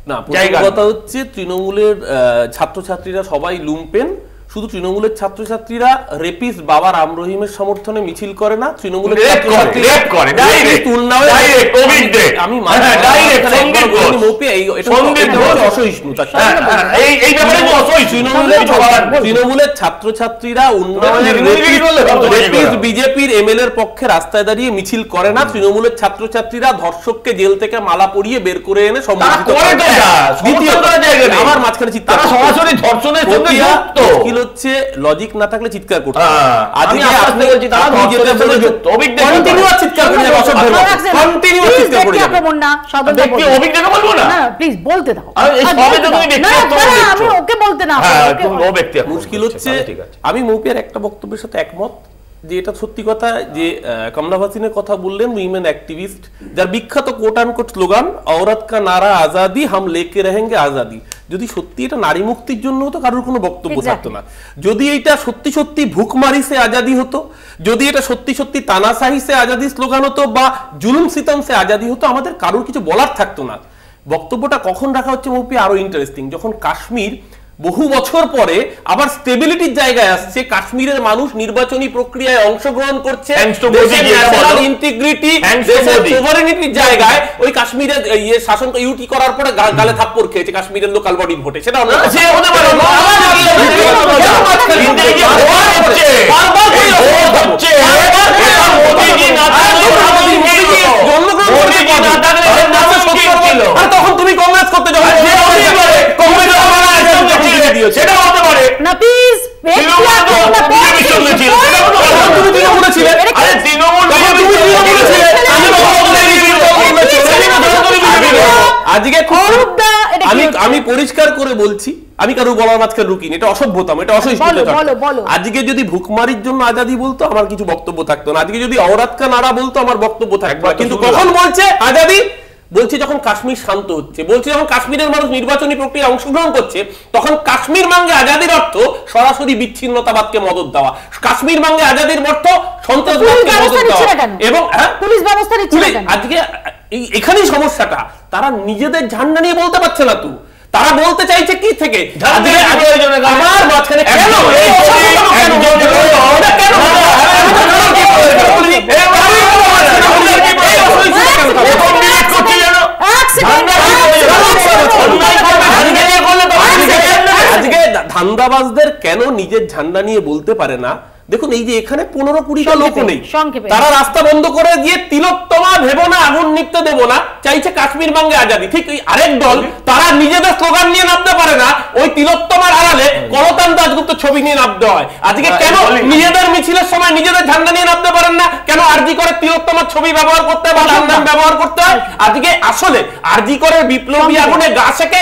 না, প্রথম কথা হচ্ছে তৃণমূলের ছাত্রছাত্রীরা সবাই লুম্পেন। শুধু তৃণমূলের ছাত্রছাত্রীরা রেপিস্ট বাবা রাম রহিমের সমর্থনে মিছিল করে না, তৃণমূলের তৃণমূলের ছাত্রছাত্রীরা উন্নয়নের বিজেপির এমএলএ এর পক্ষে রাস্তায় দাঁড়িয়ে মিছিল করে না, তৃণমূলের ছাত্রছাত্রীরা ধর্ষককে জেল থেকে মালা পরিয়ে বের করে এনে আমার মাঝখানে চিৎকার হচ্ছে লজিক না থাকলে চিৎকার করতে আজকে আপনি বলছি তারা যেটা বলেযুক্ত কন্টিনিউয়াস চিৎকার করে কন্টিনিউয়াস চিৎকার করে আক্রমণ না ব্যক্তি অভিজ্ঞতা বলবো না প্লিজ বলতে দাও এই সবে তো তুমি ব্যক্তিগত আমি ওকে বলতে না তুমি ও ব্যক্তি মুশকিল হচ্ছে আমি মৌপিয়ার একটা বক্তব্যের সাথে একমত যে এটা সত্যি কথা যে কমলা হাসিনের কথা বললেন উইমেন অ্যাক্টিভিস্ট যার বিখ্যাত কোট আনকোট স্লোগান औरत का नारा आजादी हम लेके रहेंगे आजादी যদি সত্যি এটা নারী মুক্তির জন্য হতো কারোর কোনো বক্তব্য থাকতো না যদি এটা সত্যি সত্যি ভুকমারি সে আজাদি হতো যদি এটা সত্যি সত্যি তানাশাহি সে আজাদি স্লোগান হতো বা জুলুম সিতম সে আজাদি হতো আমাদের কারোর কিছু বলার থাকতো না বক্তব্যটা কখন রাখা হচ্ছে মৌপি আরো ইন্টারেস্টিং যখন কাশ্মীর বহু বছর পরে আবার স্টেবিলিটির জায়গায় আসছে কাশ্মীরের মানুষ নির্বাচনী প্রক্রিয়ায় অংশগ্রহণ করছে ন্যাশনাল ইন্টিগ্রিটি সোভারেনিটির জায়গায় ওই কাশ্মীরের ইয়ে শাসন ইউটি করার পরে গালে থাপ্পড় খেয়েছে কাশ্মীরের লোকাল বডি ভোটে সেটা অন্য সে হতে পারে তখন তুমি কংগ্রেস করতে যাও সেটা হতে পারে না প্লিজ আমি পরিষ্কার করে বলছি আমি কারো বলার মাঝখানে রুকিনি এটা অসভ্যতাম এটা অসহিষ্ণুতা আজকে যদি ভুকমারির জন্য আজাদি বলতো আমার কিছু বক্তব্য থাকতো না আজকে যদি औरत का नारा বলতো আমার বক্তব্য থাকতো কিন্তু কখন বলছে আজাদি বলছে যখন কাশ্মীর শান্ত হচ্ছে বলছে যখন কাশ্মীরের মানুষ নির্বাচনী প্রক্রিয়ায় অংশগ্রহণ করছে তখন কাশ্মীর মাঙ্গে আজাদির অর্থ সরাসরি বিচ্ছিন্নতাবাদকে মদত দেওয়া কাশ্মীর মাঙ্গে আজাদির অর্থ সন্ত্রাসবাদকে মদত দেওয়া এবং পুলিশ ব্যবস্থা নিচ্ছে না কেন আজকে এখানেই সমস্যাটা তারা নিজেদের ঝান্ডা নিয়ে বলতে পারছে না তো তারা বলতে চাইছে কি থেকে আমার মাঝখানে কেন ধান্দাবাজদের কেন নিজের ঝান্ডা নিয়ে বলতে পারে না দেখুন এই যে এখানে 15-20টা লোক নেই তারা রাস্তা বন্ধ করে দিয়ে তিলোত্তমা ভেবো না আগুন নিভতে দেবো না চাইছে কাশ্মীর মাঙ্গে আজাদি ঠিক আরেক দল তারা নিজেদের স্লোগান নিয়ে নামতে পারে না ওই তিলোত্তমার আড়ালে করতান দাশগুপ্ত ছবি নিয়ে নামতে হয় আজকে কেন নিজেদের মিছিলের সময় নিজেদের ঝান্ডা নিয়ে নামতে পারেন না কেন আরজি করে তিলোত্তমার ছবি ব্যবহার করতে হয় বা নাম ব্যবহার করতে হয় আজকে আসলে আরজি করে বিপ্লবী আগুনে গা সেকে